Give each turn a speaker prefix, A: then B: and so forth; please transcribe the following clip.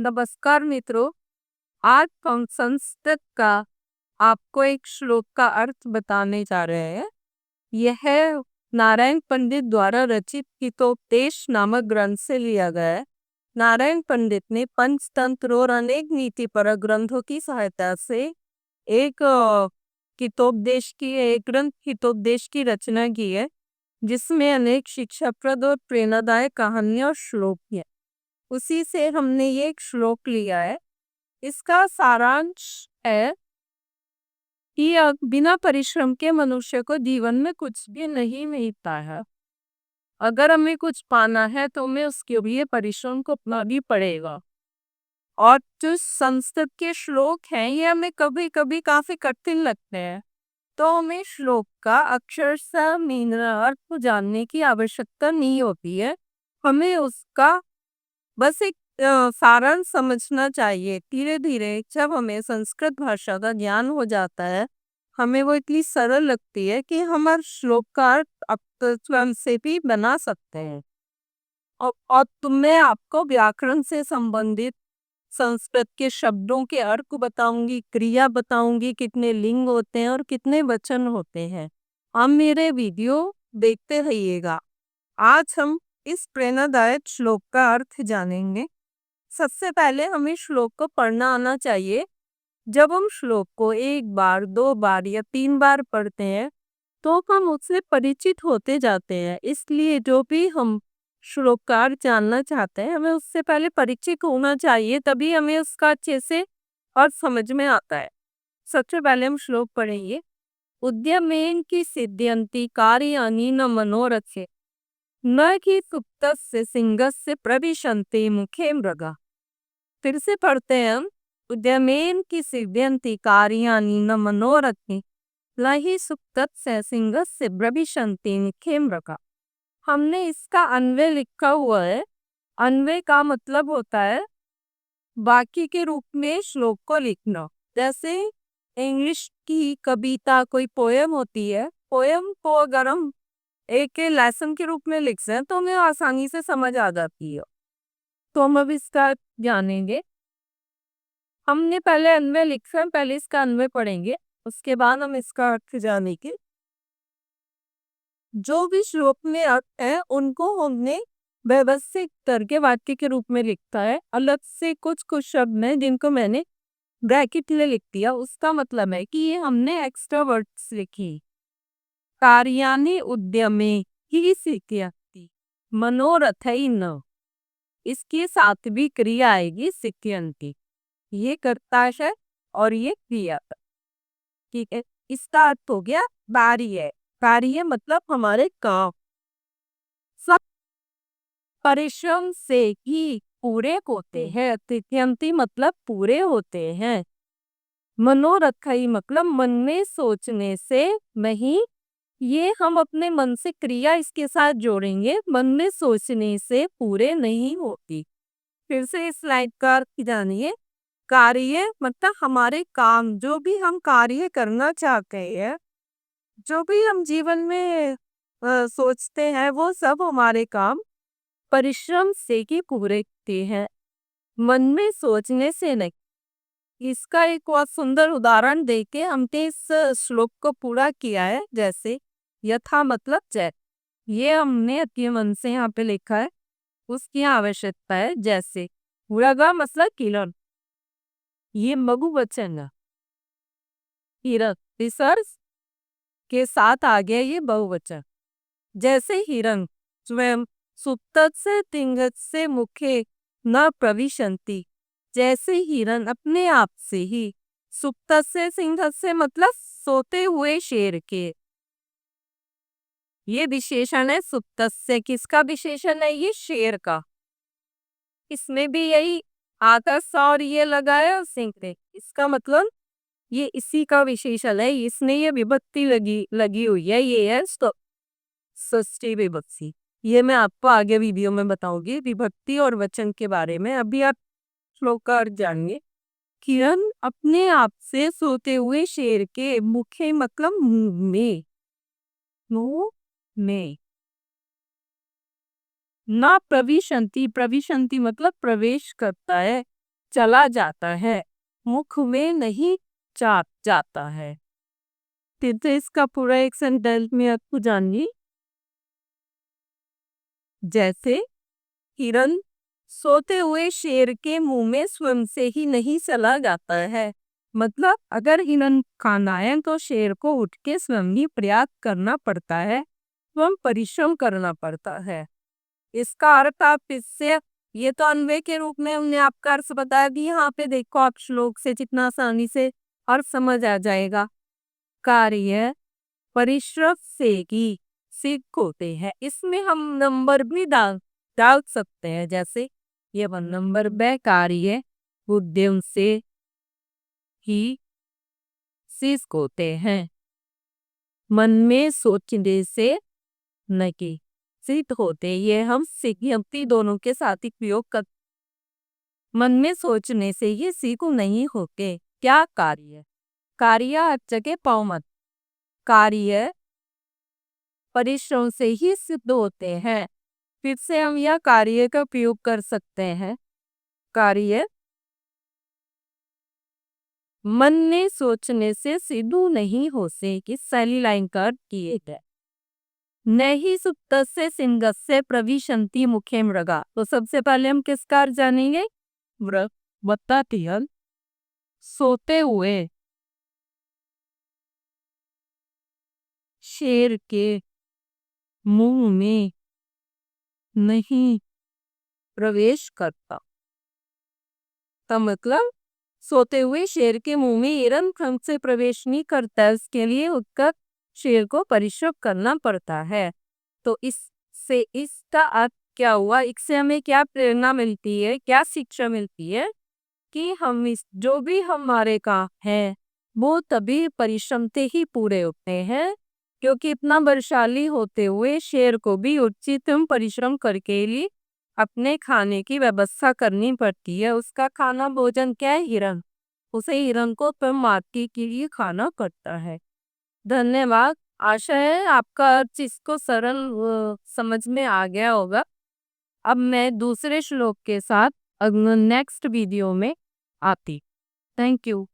A: नमस्कार मित्रों। आज हम संस्कृत का आपको एक श्लोक का अर्थ बताने जा रहे हैं। यह नारायण पंडित द्वारा रचित हितोपदेश नामक ग्रंथ से लिया गया है। नारायण पंडित ने पंचतंत्र और अनेक नीतिपरक ग्रंथों की सहायता से एक ग्रंथ हितोपदेश की रचना की है, जिसमें अनेक शिक्षाप्रद और प्रेरणादायक कहानियां और श्लोक हैं। उसी से हमने ये एक श्लोक लिया है। इसका सारांश है कि बिना परिश्रम के मनुष्य को जीवन में कुछ भी नहीं मिलता है। अगर हमें कुछ पाना है तो हमें उसके लिए परिश्रम को अपना भी पड़ेगा। और जो संस्कृत के श्लोक हैं ये हमें कभी कभी काफी कठिन लगते हैं, तो हमें श्लोक का अक्षरशः मीनिंग अर्थ जानने की आवश्यकता नहीं होती है। हमें उसका बस एक सारांश समझना चाहिए। धीरे धीरे जब हमें संस्कृत भाषा का ज्ञान हो जाता है, हमें वो इतनी सरल लगती है कि हम हर श्लोक का अर्थ अपने स्वयं से भी बना सकते हैं। और मैं आपको व्याकरण से संबंधित संस्कृत के शब्दों के अर्थ बताऊंगी, क्रिया बताऊंगी, कितने लिंग होते हैं और कितने वचन होते हैं। आप मेरे वीडियो देखते रहिएगा। आज हम इस प्रेरणादायक श्लोक का अर्थ जानेंगे। सबसे पहले हमें श्लोक को पढ़ना आना चाहिए। जब हम श्लोक को एक बार, दो बार या तीन बार पढ़ते हैं तो हम उससे परिचित होते जाते हैं। इसलिए जो भी हम श्लोक का अर्थ जानना चाहते हैं, हमें उससे पहले परिचित होना चाहिए, तभी हमें उसका अच्छे से अर्थ समझ में आता है। सबसे पहले हम श्लोक पढ़ेंगे। उद्यमेन की सिद्ध्यन्ति कार्याणि न मनोरथे, न कि सुप्तस्य सिंहस्य प्रविशन्ति मुखे मृगा। फिर से पढ़ते हैं हम। उद्यमेन की सिद्ध्यन्ति कार्याणि न मनोरथे, न हि सुप्तस्य सिंहस्य प्रविशन्ति मुखे मृगा। हमने इसका अन्वय लिखा हुआ है। अन्वय का मतलब होता है बाकी के रूप में श्लोक को लिखना। जैसे इंग्लिश की कविता कोई पोयम होती है, पोयम को अगर हम एक लेसन के रूप में लिखते हैं तो हमें आसानी से समझ आ जाती है। तो हम अब इसका जानेंगे। हमने पहले अन्वय लिखा है, पहले इसका अन्वय पढ़ेंगे, उसके बाद हम इसका अर्थ जानेंगे। जो भी श्लोक में अर्थ है उनको हमने व्यवस्थित करके वाक्य के रूप में लिखता है। अलग से कुछ कुछ शब्द हैं जिनको मैंने ब्रैकेट में लिख दिया। उसका मतलब है कि ये हमने एक्स्ट्रा वर्ड्स लिखी। कार्याणि उद्यमे ही सिद्ध्यन्ति मनोरथै न, इसके साथ भी क्रिया आएगी सिद्ध्यन्ति। ये कर्ता है और ये क्रिया। ठीक है, इसका अर्थ हो गया कार्य। कार्य मतलब हमारे काम। सब परिश्रम से ही पूरे होते हैं। सिद्ध्यन्ति मतलब पूरे होते हैं। मनोरथई मतलब मन में सोचने से नहीं, ये हम अपने मन से क्रिया इसके साथ जोड़ेंगे। मन में सोचने से पूरे नहीं होती। फिर से इस लाइन का अर्थ जानिए। कार्य मतलब हमारे काम, जो भी हम कार्य करना चाहते हैं, जो भी हम जीवन में सोचते हैं, वो सब हमारे काम परिश्रम से ही पूरे होते हैं, मन में सोचने से नहीं। इसका एक बहुत सुंदर उदाहरण देके हमने इस श्लोक को पूरा किया है। जैसे यथा मतलब जय, ये हमने अपने मन से यहाँ पे लिखा है, उसकी आवश्यकता है। जैसे उड़गा मतलब किरण, ये मगु वचन है। हिरण विसर्ग के साथ आ गया ये बहुवचन। जैसे हिरण स्वयं सुप्तस्य से तिंगत से मुखे न प्रविशन्ति, जैसे हिरण अपने आप से ही सुप्तस्य से सिंहस्य मतलब सोते हुए शेर के। ये विशेषण है सुप्तस्य। किसका विशेषण है? ये शेर का। इसमें भी यही आकाश और ये लगाया सिंह ने, इसका मतलब ये इसी का विशेषण है। इसने ये विभक्ति लगी हुई है। ये है षष्ठी विभक्ति। ये मैं आपको आगे वीडियो में बताऊंगी विभक्ति और वचन के बारे में। अभी आप श्लोक का अर्थ जानिए। किरण अपने आप से सोते हुए शेर के मुखे मतलब मुंह में, मुंह में ना प्रविशन्ति, प्रविशन्ति मतलब प्रवेश करता है। चला जाता है, मुख में नहीं जाता है। तो इसका पूरा एक सेंटेंस में आपको जानिए। जैसे हिरन सोते हुए शेर के मुंह में स्वयं से ही नहीं चला जाता है। मतलब अगर हिरन खाना है तो शेर को उठ के स्वयं ही प्रयास करना पड़ता है, स्वयं परिश्रम करना पड़ता है। इसका अर्थ आप इससे ये तो अन्वय के रूप में हमने आपका अर्थ बताया कि यहाँ पे देखो आप श्लोक से जितना आसानी से अर्थ समझ आ जाएगा। कार्य परिश्रम से ही सिद्ध होते हैं। इसमें हम नंबर भी डाल सकते हैं। जैसे ये 1 नंबर में कार्य उद्यम से ही सिद्ध होते हैं। मन में सोचने से नहीं सिद्ध होते। ये हम सिद्धि दोनों के साथ ही प्रयोग कर। मन में सोचने से ये सिद्ध नहीं होते। क्या कार्य? कार्य हर जगह पाओ मत। कार्य परिश्रम से ही सिद्ध होते हैं। फिर से हम यह कार्य का प्रयोग कर सकते हैं। कार्य मन में सोचने से सिद्ध नहीं होते कि सैली लाइन कर किए गए। नहीं सुप्तस्य सिंहस्य प्रविशन्ति मुखे मृगा। तो सबसे पहले हम किसका अर्थ जानेंगे? मृग बताती है सोते हुए शेर के मुंह में नहीं प्रवेश करता। तो मतलब सोते हुए शेर के मुंह में हिरन ढंग से प्रवेश नहीं करता है, उसके लिए उसका शेर को परिश्रम करना पड़ता है। तो इससे इसका अर्थ क्या हुआ? इससे हमें क्या प्रेरणा मिलती है, क्या शिक्षा मिलती है कि हम इस जो भी हमारे काम है वो तभी परिश्रम से ही पूरे होते हैं। क्योंकि इतना बलशाली होते हुए शेर को भी उचित परिश्रम करके ही अपने खाने की व्यवस्था करनी पड़ती है। उसका खाना भोजन क्या है? हिरन। उसे हिरन को फिर मारने के लिए खाना पड़ता है। धन्यवाद। आशा है आपका हर चीज को सरल समझ में आ गया होगा। अब मैं दूसरे श्लोक के साथ अगले नेक्स्ट वीडियो में आती। Thank you.